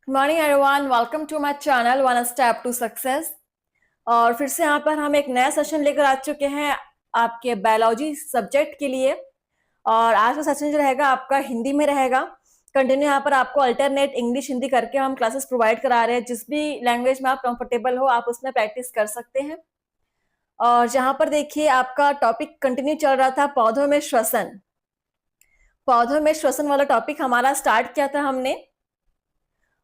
Good morning everyone, welcome to my channel one step to success. और फिर से यहाँ पर हम एक नया सेशन लेकर आ चुके हैं आपके बायोलॉजी सब्जेक्ट के लिए। और आज का सेशन जो रहेगा आपका हिंदी में रहेगा। कंटिन्यू यहाँ पर आपको अल्टरनेट इंग्लिश हिंदी करके हम क्लासेस प्रोवाइड करा रहे हैं। जिस भी लैंग्वेज में आप कंफर्टेबल हो आप उसमें प्रैक्टिस कर सकते हैं। और जहाँ पर देखिए आपका टॉपिक कंटिन्यू चल रहा था पौधों में श्वसन। पौधों में श्वसन वाला टॉपिक हमारा स्टार्ट किया था हमने,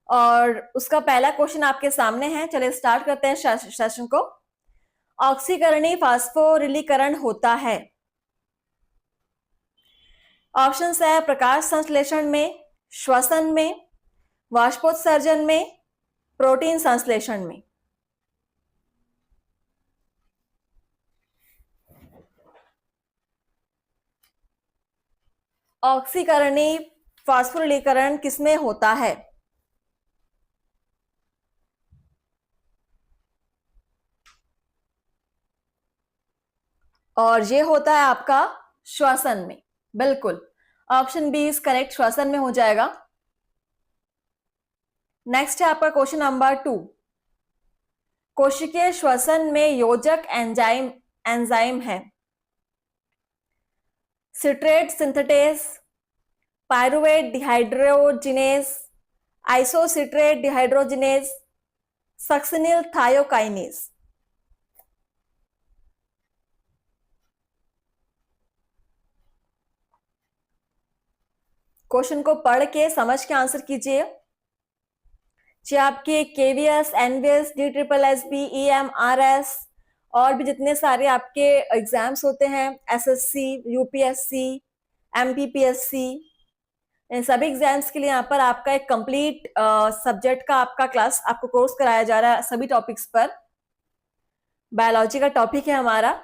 और उसका पहला क्वेश्चन आपके सामने है। चलिए स्टार्ट करते हैं सेशन को। ऑक्सीकरणीय फास्फोरिलीकरण होता है। ऑप्शन है प्रकाश संश्लेषण में, श्वसन में, वाष्पोत्सर्जन में, प्रोटीन संश्लेषण में। ऑक्सीकरणीय फास्फोरिलीकरण किसमें होता है? और ये होता है आपका श्वसन में। बिल्कुल, ऑप्शन बी इज करेक्ट, श्वसन में हो जाएगा। नेक्स्ट है आपका क्वेश्चन नंबर 2। कोशिकीय श्वसन में योजक एंजाइम है। Citrate synthetase, pyruvate dehydrogenase, isocitrate dehydrogenase, succinyl thiokinase. Question को पढ़ के समझ के आंसर कीजिए। चाहे आपके KVS, NVS, D triple S B, EMRS और भी जितने सारे आपके एग्जाम्स होते हैं, SSC, UPSC, MPPSC, इन सभी एग्जाम्स के लिए यहाँ पर आपका एक कंप्लीट सब्जेक्ट का आपका क्लास आपको कोर्स कराया जा रहा है। सभी टॉपिक्स पर बायोलॉजी का टॉपिक है हमारा।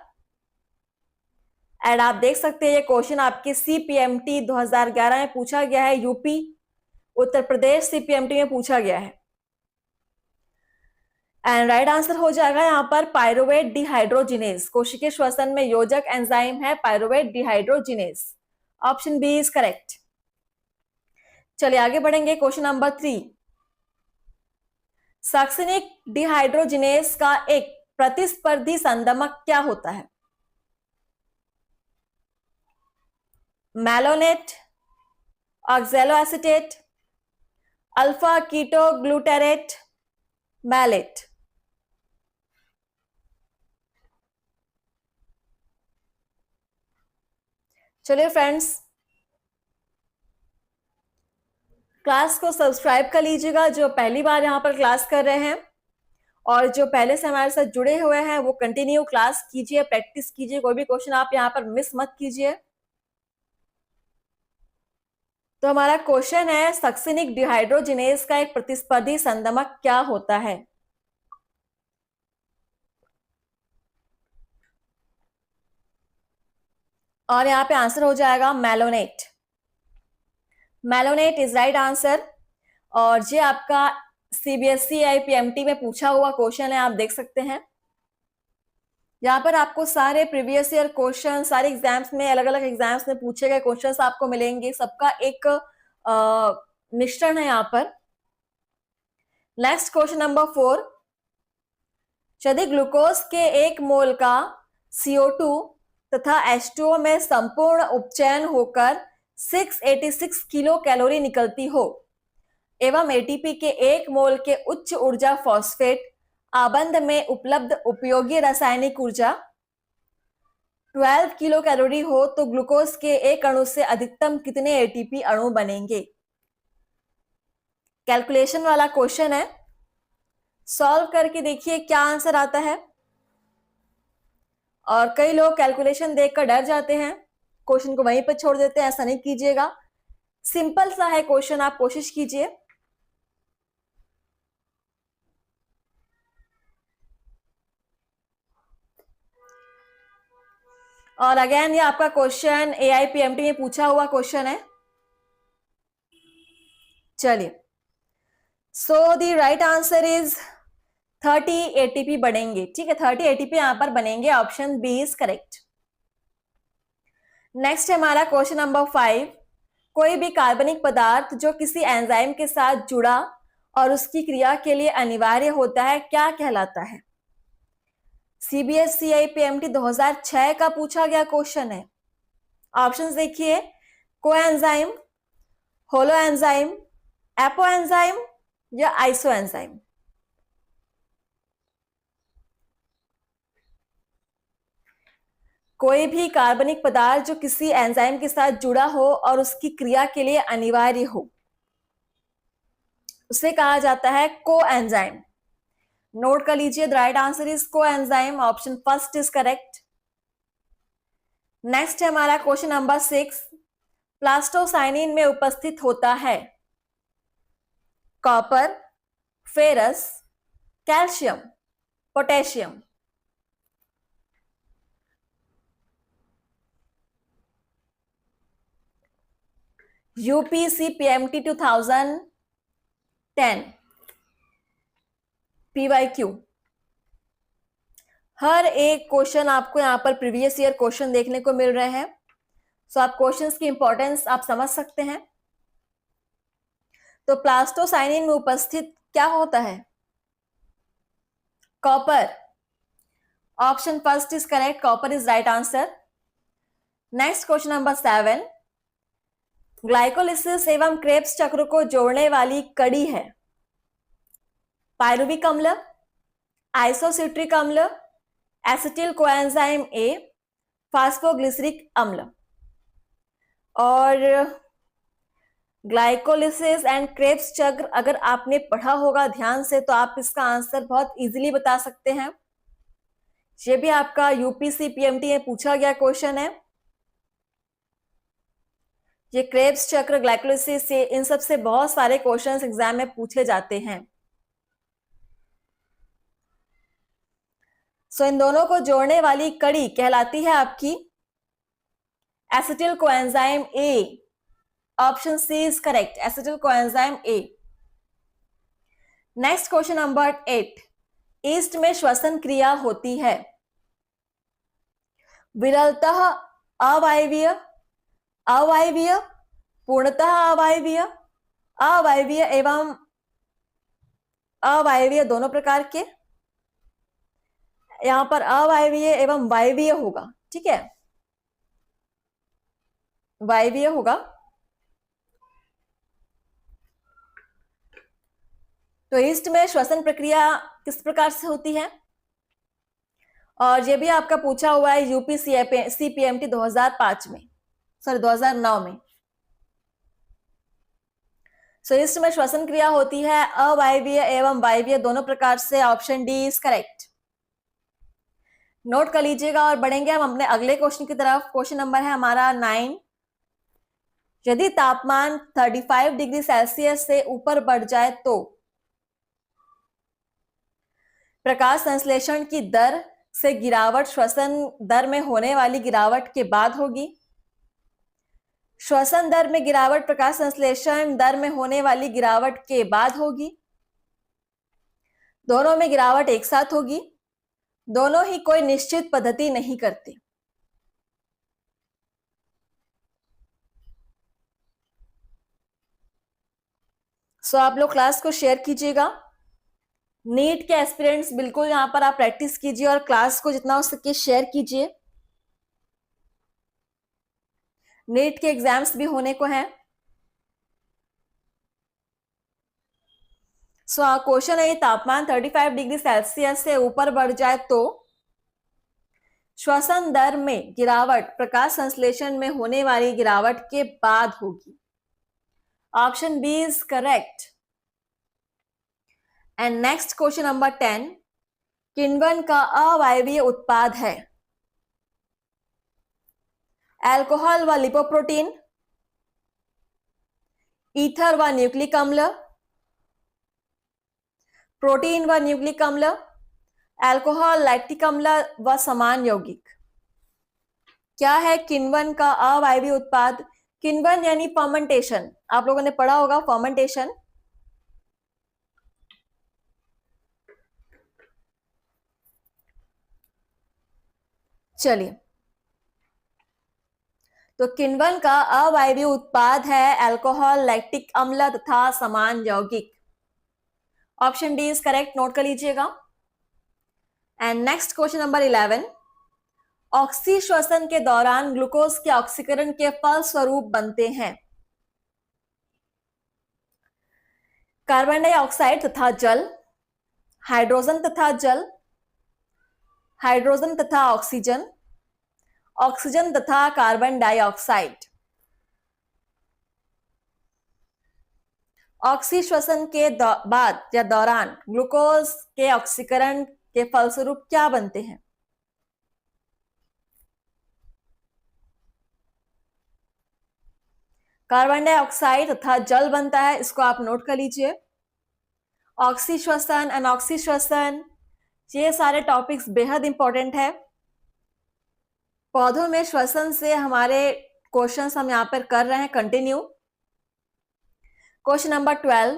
एंड आप देख सकते हैं ये क्वेश्चन आपके CPMT 2011 में पूछा गया है। यूपी उत्तर प्रदेश CPMT में पूछा गया है। एंड राइट आंसर हो जाएगा यहाँ पर पायरुवेट डिहाइड्रोजिनेज। कोशिकीय श्वसन में योजक एंजाइम है pyruvate dehydrogenase. Option B is correct. चलिए आगे बढ़ेंगे। Question number 3। सक्सिनिक डिहाइड्रोजिनेज का एक प्रतिस्पर्धी संदमक क्या होता है? Malonate, oxaloacetate, alpha ketoglutarate, malate. चलिए फ्रेंड्स, क्लास को सब्सक्राइब कर लीजिएगा जो पहली बार यहाँ पर क्लास कर रहे हैं, और जो पहले से हमारे साथ जुड़े हुए हैं वो कंटिन्यू क्लास कीजिए, प्रैक्टिस कीजिए। कोई भी क्वेश्चन आप यहाँ पर मिस मत कीजिए। तो हमारा क्वेश्चन है सक्सिनिक डिहाइड्रोजिनेज का एक प्रतिस्पर्धी संदमक क्या होता है? और यहाँ पे आंसर हो जाएगा malonate. Malonate is right answer. और ये आपका CBSE IPMT में पूछा हुआ क्वेश्चन है, आप देख सकते हैं। यहाँ पर आपको सारे प्रीवियस ईयर क्वेश्चन, सारे एग्जाम्स में, अलग अलग एग्जाम्स में पूछे गए क्वेश्चंस आपको मिलेंगे। सबका एक मिश्रण है यहाँ पर। Next question number 4। यदि ग्लूकोज के 1 मोल का CO2 तथा H2O में संपूर्ण उपचयन होकर 686 किलो कैलोरी निकलती हो एवं ATP के 1 मोल के उच्च ऊर्जा फॉस्फेट आबंध में उपलब्ध उपयोगी रासायनिक ऊर्जा 12 किलो कैलोरी हो तो ग्लूकोज के एक अणु से अधिकतम कितने ATP अणु बनेंगे? कैलकुलेशन वाला क्वेश्चन है। सॉल्व करके देखिए क्या आंसर आता है। और कई लोग कैलकुलेशन देखकर डर जाते हैं, क्वेश्चन को वहीं पर छोड़ देते हैं। ऐसा नहीं कीजिएगा, सिंपल सा है क्वेश्चन, आप कोशिश कीजिए। और अगेन ये आपका क्वेश्चन AIPMT में पूछा हुआ क्वेश्चन है। चलिए, सो the right answer is 30 ATP बनेंगे। ठीक है, 30 ATP यहां पर बनेंगे। Option B is correct. Next है हमारा क्वेश्चन नंबर 5। कोई भी कार्बनिक पदार्थ जो किसी एंजाइम के साथ जुड़ा और उसकी क्रिया के लिए अनिवार्य होता है क्या कहलाता है? सीबीएसई आईपीएमटी 2006 का पूछा गया क्वेश्चन है। ऑप्शंस देखिए, कोएंजाइम, होलोएंजाइम, एपोएंजाइम या आइसोएंजाइम। कोई भी कार्बनिक पदार्थ जो किसी एंजाइम के साथ जुड़ा हो और उसकी क्रिया के लिए अनिवार्य हो, उसे कहा जाता है कोएंजाइम। नोट कर लीजिए, the right answer is coenzyme, option first is correct. Next है हमारा क्वेश्चन नंबर 6। प्लास्टोसाइनिन में उपस्थित होता है copper, ferrous, calcium, potassium. UPC PMT 2010 PYQ. हर एक क्वेश्चन आपको यहां पर प्रीवियस ईयर क्वेश्चन देखने को मिल रहे हैं, सो आप क्वेश्चंस की इंपॉर्टेंस आप समझ सकते हैं। तो प्लास्टोसाइनिन में उपस्थित क्या होता है? Copper, option first is correct, copper is right answer. Next question number 7। Glycolysis एवं क्रेब्स चक्र को जोड़ने वाली कड़ी है पायरुविक अम्ल, आइसोसिट्रिक अम्ल, एसिटिल कोएंजाइम ए, फास्फोग्लिसरिक अम्ल। और ग्लाइकोलिसिस एंड क्रेब्स चक्र अगर आपने पढ़ा होगा ध्यान से तो आप इसका आंसर बहुत इजीली बता सकते हैं। ये भी आपका यूपीसी पीएमटी में पूछा गया क्वेश्चन है। ये क्रेब्स चक्र, ग्लाइकोलिसिस से, इन सब से बहुत सारे क्वेश्चंस एग्जाम में पूछे जाते हैं। सो इन दोनों को जोड़ने वाली कड़ी कहलाती है आपकी acetyl coenzyme A, option C is correct, acetyl coenzyme A. Next question number 8। Yeast में श्वसन क्रिया होती है विरलतः अवायवीय, अवायवीय, पूर्णतः अवायवीय, अवायवीय एवं अवायवीय दोनों प्रकार के। यहां पर अवायवीय एवं वायवीय होगा, ठीक है, वायवीय होगा। तो ईस्ट में श्वसन प्रक्रिया किस प्रकार से होती है? और ये भी आपका पूछा हुआ है यूपी सीपीएमटी 2005 में, सॉरी 2009 में। सो ईस्ट में श्वसन क्रिया होती है अवायवीय एवं वायवीय दोनों प्रकार से, option D is correct. Note कर लीजिएगा और बढ़ेंगे हम अपने अगले क्वेश्चन की तरफ। क्वेश्चन नंबर है हमारा 9। यदि तापमान 35 डिग्री सेल्सियस से ऊपर बढ़ जाए तो प्रकाश संश्लेषण की दर से गिरावट श्वसन दर में होने वाली गिरावट के बाद होगी, श्वसन दर में गिरावट प्रकाश संश्लेषण दर में होने वाली गिरावट के बाद होगी, दोनों में गिरावट एक साथ होगी, दोनों ही कोई निश्चित पद्धति नहीं करते। सो आप लोग क्लास को शेयर कीजिएगा। नीट के एस्पिरेंट्स बिल्कुल यहां पर आप प्रैक्टिस कीजिए और क्लास को जितना हो सके शेयर कीजिए। नीट के एग्जाम्स भी होने को हैं। सो क्वेश्चन है, तापमान 35 डिग्री सेल्सियस से ऊपर बढ़ जाए तो श्वसन दर में गिरावट प्रकाश संश्लेषण में होने वाली गिरावट के बाद होगी, option B is correct. And next question number 10। किण्वन का अवायवीय उत्पाद है अल्कोहल व लिपोप्रोटीन, ईथर व न्यूक्लिक अम्ल, प्रोटीन व न्यूक्लिक अम्ल, अल्कोहल, लैक्टिक अम्ल व समान यौगिक। क्या है किण्वन का अवायवीय उत्पाद? किण्वन यानी फर्मेंटेशन, आप लोगों ने पढ़ा होगा फर्मेंटेशन। चलिए, तो किण्वन का अवायवीय उत्पाद है अल्कोहल, लैक्टिक अम्ल तथा समान यौगिक। Option D is correct, note कर लीजिएगा। एंड नेक्स्ट क्वेश्चन नंबर 11, ऑक्सीश्वसन के दौरान ग्लूकोज के ऑक्सीकरण के फलस्वरूप बनते हैं कार्बन डाइऑक्साइड तथा जल, हाइड्रोजन तथा जल, हाइड्रोजन तथा ऑक्सीजन, ऑक्सीजन तथा कार्बन डाइऑक्साइड। ऑक्सीश्वसन के बाद या दौरान ग्लूकोज के ऑक्सीकरण के फलस्वरूप क्या बनते हैं? कार्बन डाइऑक्साइड तथा जल बनता है, इसको आप नोट कर लीजिए। ऑक्सीश्वसन, अनऑक्सीश्वसन, ये सारे टॉपिक्स बेहद इंपॉर्टेंट है। पौधों में श्वसन से हमारे क्वेश्चंस हम यहां पर कर रहे हैं कंटिन्यू। क्वेश्चन नंबर 12,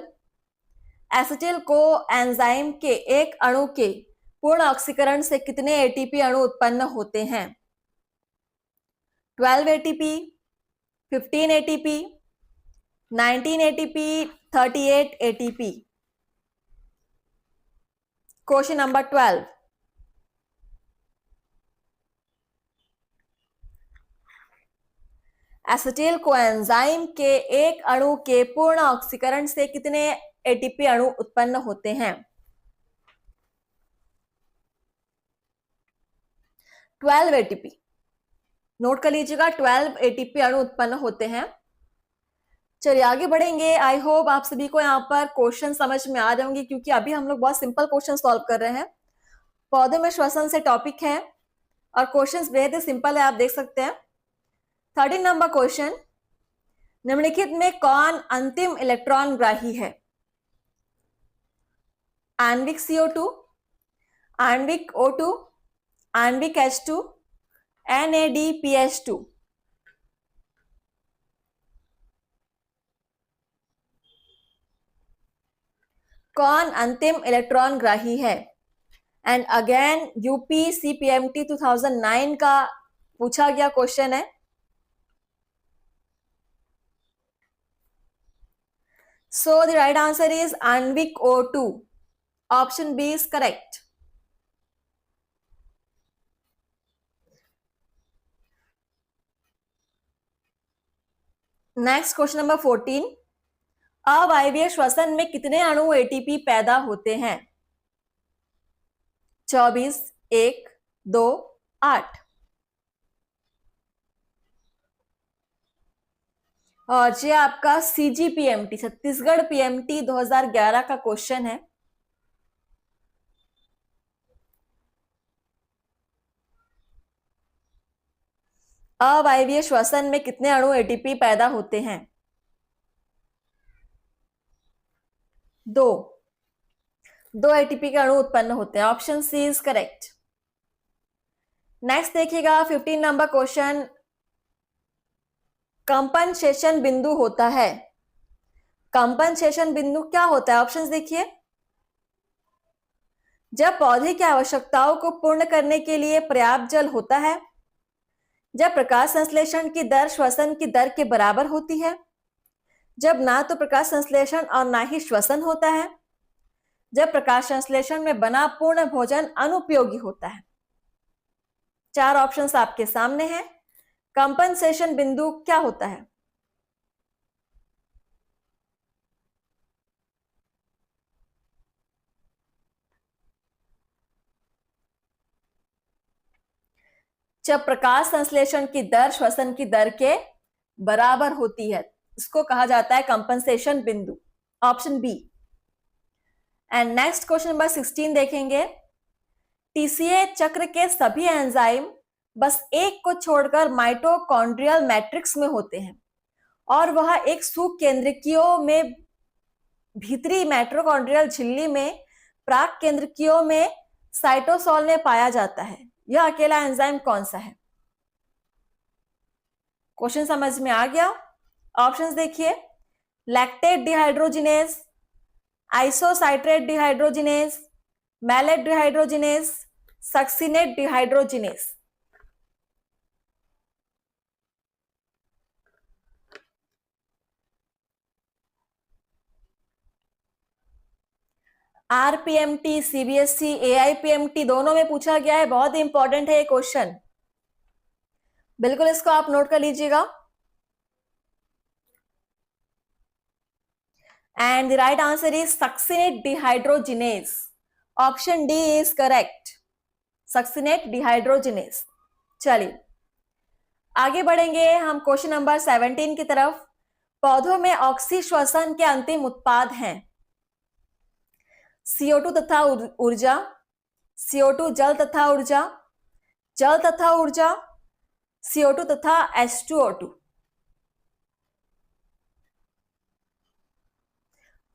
एसिटिल को एंजाइम के एक अणु के पूर्ण ऑक्सीकरण से कितने एटीपी अणु उत्पन्न होते हैं? 12 ATP, 15 ATP, 19 ATP, 38 ATP. Question number 12, acetyl को एंजाइम के एक अणु के पूर्ण ऑक्सीकरण से कितने एटीपी अणु उत्पन्न होते हैं? 12 एटीपी, नोट कर लीजिएगा, 12 एटीपी अणु उत्पन्न होते हैं। चलिए आगे बढ़ेंगे। आई होप आप सभी को यहाँ पर क्वेश्चन समझ में आ जाएंगे, क्योंकि अभी हम लोग बहुत सिंपल क्वेश्चन सॉल्व कर रहे हैं। पौधे में श्वसन से टॉपिक है और क्वेश्चन बेहद ही सिंपल है, आप देख सकते हैं। 13 नंबर क्वेश्चन, निम्नलिखित में कौन अंतिम इलेक्ट्रॉन ग्राही है? आणविक CO2, आणविक O2, आणविक H2, NADPH2। कौन अंतिम इलेक्ट्रॉन ग्राही है? एंड अगेन UPCPMT 2009 का पूछा गया क्वेश्चन है। So the right answer is आणविक O2. Option B is correct. Next question number 14. अवायवीय श्वसन में कितने अणु एटीपी पैदा होते हैं? 24, 1, 2, 8। और ये आपका CGPMT छत्तीसगढ़ PMT 2011 का क्वेश्चन है। अवायवीय श्वसन में कितने अणु एटीपी पैदा होते हैं? 2 एटीपी के अणु उत्पन्न होते हैं। Option C is correct. Next देखिएगा 15 नंबर क्वेश्चन, कंपनसेशन बिंदु होता है। कंपनसेशन बिंदु क्या होता है? ऑप्शंस देखिए। जब पौधे की आवश्यकताओं को पूर्ण करने के लिए पर्याप्त जल होता है, जब प्रकाश संश्लेषण की दर श्वसन की दर के बराबर होती है, जब ना तो प्रकाश संश्लेषण और ना ही श्वसन होता है, जब प्रकाश संश्लेषण में बना पूर्ण भोजन अनुपयोगी होता है। 4 ऑप्शंस आपके सामने हैं। कंपनसेशन बिंदु क्या होता है? जब प्रकाश संश्लेषण की दर श्वसन की दर के बराबर होती है, इसको कहा जाता है कंपनसेशन बिंदु। Option B. And next question number 16 देखेंगे। टीसीए चक्र के सभी एंजाइम बस एक को छोड़कर माइटोकॉन्ड्रियल मैट्रिक्स में होते हैं और वह एक सुकेंद्रकीयों में भीतरी माइटोकॉन्ड्रियल झिल्ली में प्राक केंद्रकीयों में साइटोसोल में पाया जाता है। यह अकेला एंजाइम कौन सा है? क्वेश्चन समझ में आ गया? ऑप्शंस देखिए। Lactate dehydrogenase, isocitrate dehydrogenase, malate dehydrogenase, succinate dehydrogenase. RPMT, CBSE, AIPMT दोनों में पूछा गया है। बहुत ही इंपॉर्टेंट है ये क्वेश्चन, बिल्कुल इसको आप नोट कर लीजिएगा। And the right answer is succinate dehydrogenase. Option D is correct. Succinate dehydrogenase. चलिए आगे बढ़ेंगे हम क्वेश्चन नंबर 17 की तरफ। पौधों में ऑक्सी श्वसन के अंतिम उत्पाद हैं CO2 तथा ऊर्जा, CO2 जल तथा ऊर्जा, जल तथा ऊर्जा, CO2 तथा H2O2।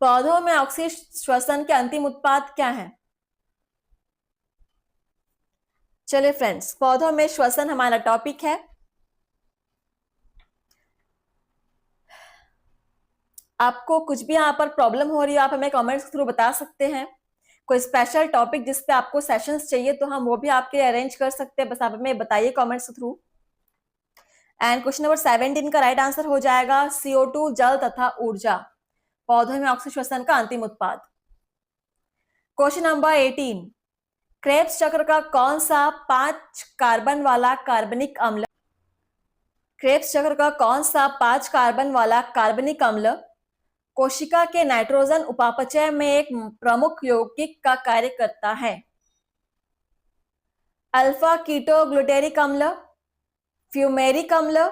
पौधों में ऑक्सी श्वसन के अंतिम उत्पाद क्या है? चलिए फ्रेंड्स, पौधों में श्वसन हमारा टॉपिक है। आपको कुछ भी यहाँ पर प्रॉब्लम हो रही है, आप हमें कमेंट्स के थ्रू बता सकते हैं। कोई स्पेशल टॉपिक जिस पे आपको सेशंस चाहिए तो हम वो भी आपके लिए अरेंज कर सकते हैं, बस आप हमें बताइए कमेंट्स के थ्रू। एंड क्वेश्चन नंबर 17 का राइट आंसर हो जाएगा CO2 जल तथा ऊर्जा, पौधों में ऑक्सी श्वसन का अंतिम उत्पाद। क्वेश्चन नंबर 18, क्रेब्स चक्र का कौन सा 5 कार्बन वाला कार्बनिक अम्ल, क्रेब्स चक्र का कौन सा 5 कार्बन वाला कार्बनिक अम्ल कोशिका के नाइट्रोजन उपापचय में एक प्रमुख यौगिक का कार्य करता है? अल्फा कीटो ग्लूटेरिक अम्ल, फ्यूमेरिक अम्ल,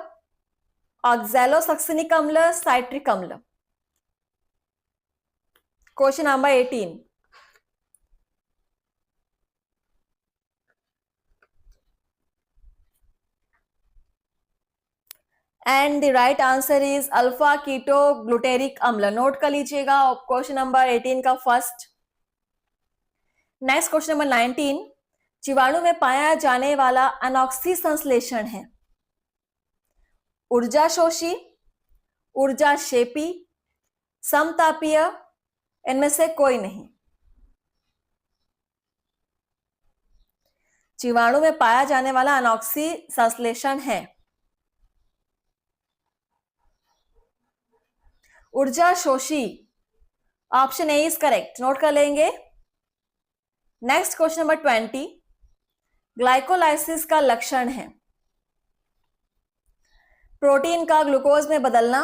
ऑक्सैलोसक्सिनिक अम्ल, साइट्रिक अम्ल। Question number 18, and the right answer is alpha keto glutaric अम्ल। नोट कर लीजिएगा क्वेश्चन नंबर 18 का फर्स्ट। नेक्स्ट क्वेश्चन नंबर 19, जीवाणु में पाया जाने वाला अनॉक्सी संश्लेषण है ऊर्जा शोषी, ऊर्जा शेपी, समतापीय, इनमें से कोई नहीं। जीवाणु में पाया जाने वाला अनॉक्सी संश्लेषण है ऊर्जा शोषी। Option A is correct, note कर लेंगे। नेक्स्ट क्वेश्चन नंबर 20, ग्लाइकोलाइसिस का लक्षण है प्रोटीन का ग्लूकोज में बदलना,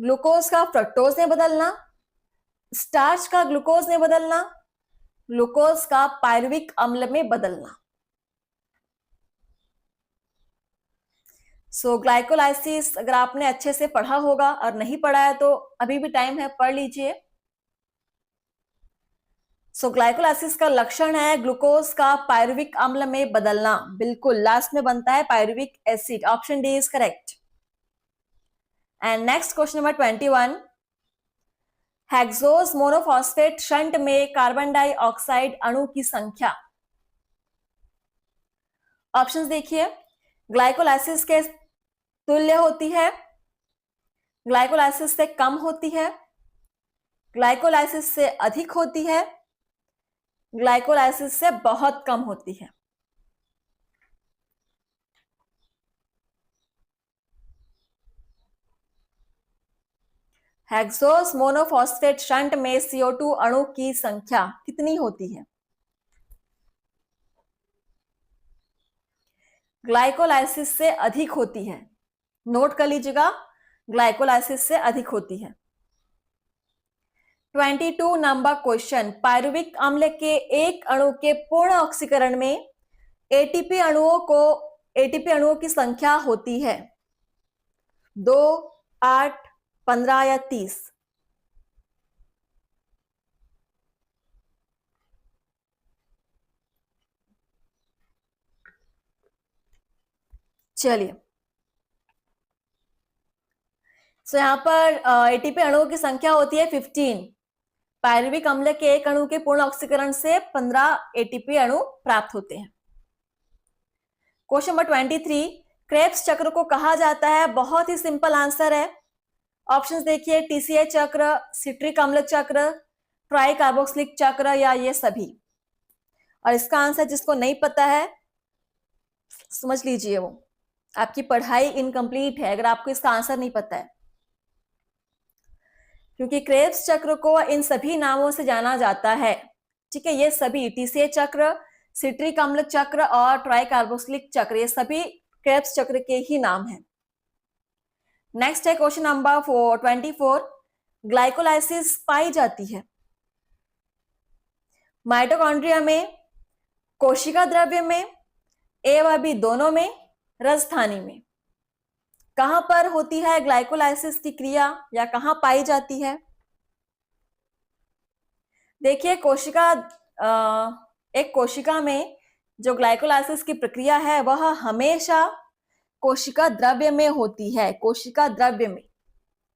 ग्लूकोज का फ्रक्टोज में बदलना, स्टार्च का ग्लूकोज में बदलना, ग्लूकोज का पायरुविक अम्ल में बदलना। सो ग्लाइकोलाइसिस अगर आपने अच्छे से पढ़ा होगा और नहीं पढ़ा है तो अभी भी टाइम है, पढ़ लीजिए। सो ग्लाइकोलाइसिस का लक्षण है ग्लूकोज का पायरुविक अम्ल में बदलना, बिल्कुल लास्ट में बनता है pyruvic acid. Option D is correct. And next question number 21, hexose monophosphate shunt में कार्बन डाइऑक्साइड अणु की संख्या। ऑप्शंस देखिए, ग्लाइकोलाइसिस के तुल्य होती है, ग्लाइकोलाइसिस से कम होती है, ग्लाइकोलाइसिस से अधिक होती है, ग्लाइकोलाइसिस से बहुत कम होती है। हेक्सोस मोनोफॉस्फेट शंट में CO2 अणु की संख्या कितनी होती है? ग्लाइकोलाइसिस से अधिक होती है, नोट कर लीजिएगा, ग्लाइकोलाइसिस से अधिक होती है। 22 नंबर क्वेश्चन, पायरुविक अम्ल के एक अणु के पूर्ण ऑक्सीकरण में एटीपी अणुओं की संख्या होती है 2, 8, 15 या 30। चलिए, सो यहां पर एटीपी अणुओं की संख्या होती है 15। पायरुविक अम्ल के एक अणु के पूर्ण ऑक्सीकरण से 15 एटीपी अणु प्राप्त होते हैं। क्वेश्चन नंबर 23, क्रेब्स चक्र को कहा जाता है, बहुत ही सिंपल आंसर है। ऑप्शंस देखिए, TCA चक्र, सिट्रिक अम्ल चक्र, ट्राई कार्बोक्सिलिक चक्र या ये सभी। और इसका आंसर जिसको नहीं पता है समझ लीजिए वो आपकी पढ़ाई इनकम्प्लीट है अगर आपको इसका आंसर नहीं पता है। क्योंकि क्रेब्स चक्र को इन सभी नामों से जाना जाता है। ठीक है, ये सभी TCA चक्र, सिट्रिक अम्ल चक्र और ट्राइकार्बोक्सिलिक चक्र, ये सभी क्रेब्स चक्र के ही नाम हैं। नेक्स्ट है क्वेश्चन नंबर 24। ग्लाइकोलाइसिस पाई जाती है माइटोकॉन्ड्रिया में, कोशिका द्रव्य में, ए व बी दोनों में, राजधानी में। कहां पर होती है ग्लाइकोलाइसिस की क्रिया या कहां पाई जाती है? देखिए, एक कोशिका में जो ग्लाइकोलाइसिस की प्रक्रिया है वह हमेशा कोशिका द्रव्य में होती है, कोशिका द्रव्य में।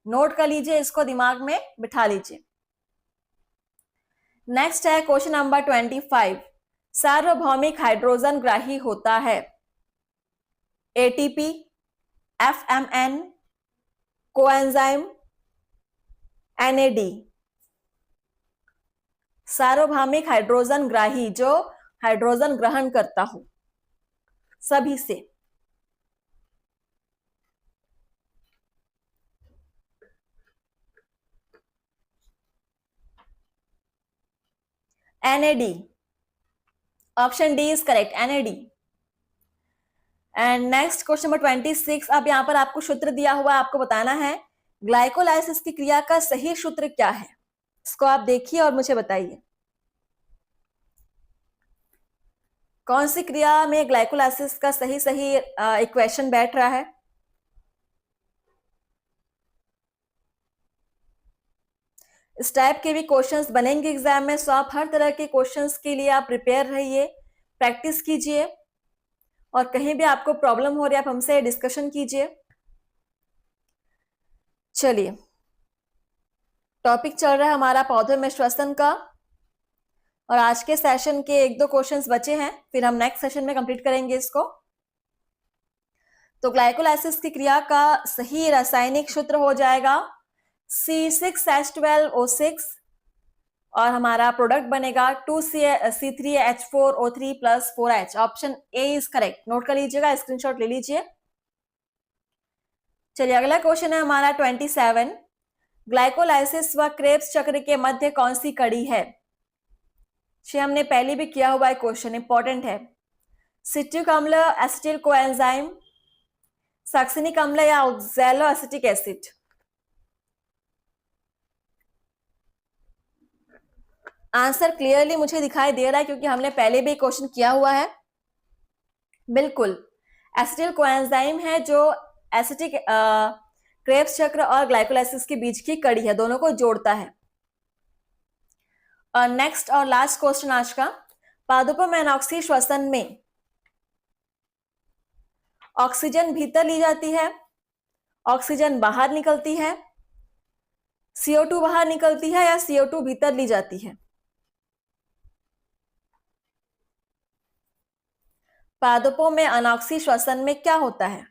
नोट कर लीजिए, इसको दिमाग में बिठा लीजिए। नेक्स्ट है क्वेश्चन नंबर 25। सार्वभौमिक हाइड्रोजन ग्राही होता है ATP, FMN, कोएंजाइम, NAD। सार्वभौमिक हाइड्रोजन ग्राही जो हाइड्रोजन ग्रहण करता हो सभी से। NAD, option D is correct, NAD। And next question number 26। अब यहां पर आपको सूत्र दिया हुआ है, आपको बताना है ग्लाइकोलाइसिस की क्रिया का सही सूत्र क्या है। इसको आप देखिए और मुझे बताइए कौन सी क्रिया में ग्लाइकोलाइसिस का सही इक्वेशन बैठ रहा है। इस टाइप के भी क्वेश्चंस बनेंगे एग्जाम में, सो आप हर तरह के क्वेश्चंस के लिए आप प्रिपेयर रहिए, प्रैक्टिस कीजिए, और कहीं भी आपको प्रॉब्लम हो रही है आप हमसे डिस्कशन कीजिए। चलिए, टॉपिक चल रहा है हमारा पौधों में श्वसन का, और आज के सेशन के 1-2 क्वेश्चंस बचे हैं, फिर हम नेक्स्ट सेशन में कंप्लीट करेंगे इसको। तो ग्लाइकोलाइसिस की क्रिया का सही रासायनिक सूत्र हो जाएगा C6H12O6, और हमारा प्रोडक्ट बनेगा 2C3H4O3 + 4H। Option A is correct. Note कर लीजिएगा, स्क्रीनशॉट ले लीजिए। चलिए, अगला क्वेश्चन है हमारा 27। ग्लाइकोलाइसिस व क्रेब्स चक्र के मध्य कौन सी कड़ी है? ये हमने पहले भी किया हुआ है, क्वेश्चन इंपॉर्टेंट है। सिट्रिक अम्ल, एसिटिल कोएंजाइम, सक्सिनिक अम्ल या oxalo acetic acid? Answer clearly मुझे दिखाई दे रहा है क्योंकि हमने पहले भी क्वेश्चन किया हुआ है। बिल्कुल, एसिटिल कोएंजाइम है जो एसिटिक क्रेब्स चक्र और ग्लाइकोलाइसिस के बीच की कड़ी है, दोनों को जोड़ता है। और नेक्स्ट और लास्ट क्वेश्चन आज का, पादपों में एनॉक्सी श्वसन में ऑक्सीजन भीतर ली जाती है, ऑक्सीजन बाहर निकलती है, CO2 बाहर निकलती है या CO2 भीतर ली जाती है? पादपों में अनॉक्सी श्वसन में क्या होता है?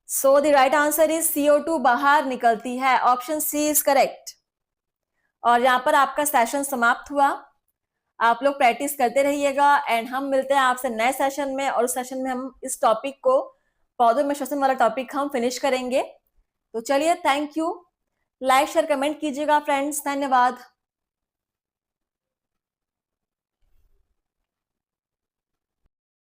So the right answer is CO2 बाहर निकलती है। Option C is correct. और यहां पर आपका सेशन समाप्त हुआ। आप लोग प्रैक्टिस करते रहिएगा, एंड हम मिलते हैं आपसे नए सेशन में, और उस सेशन में हम इस टॉपिक को, पौधों में श्वसन वाला टॉपिक हम फिनिश करेंगे। तो चलिए, thank you. Like share comment कीजिएगा फ्रेंड्स, धन्यवाद।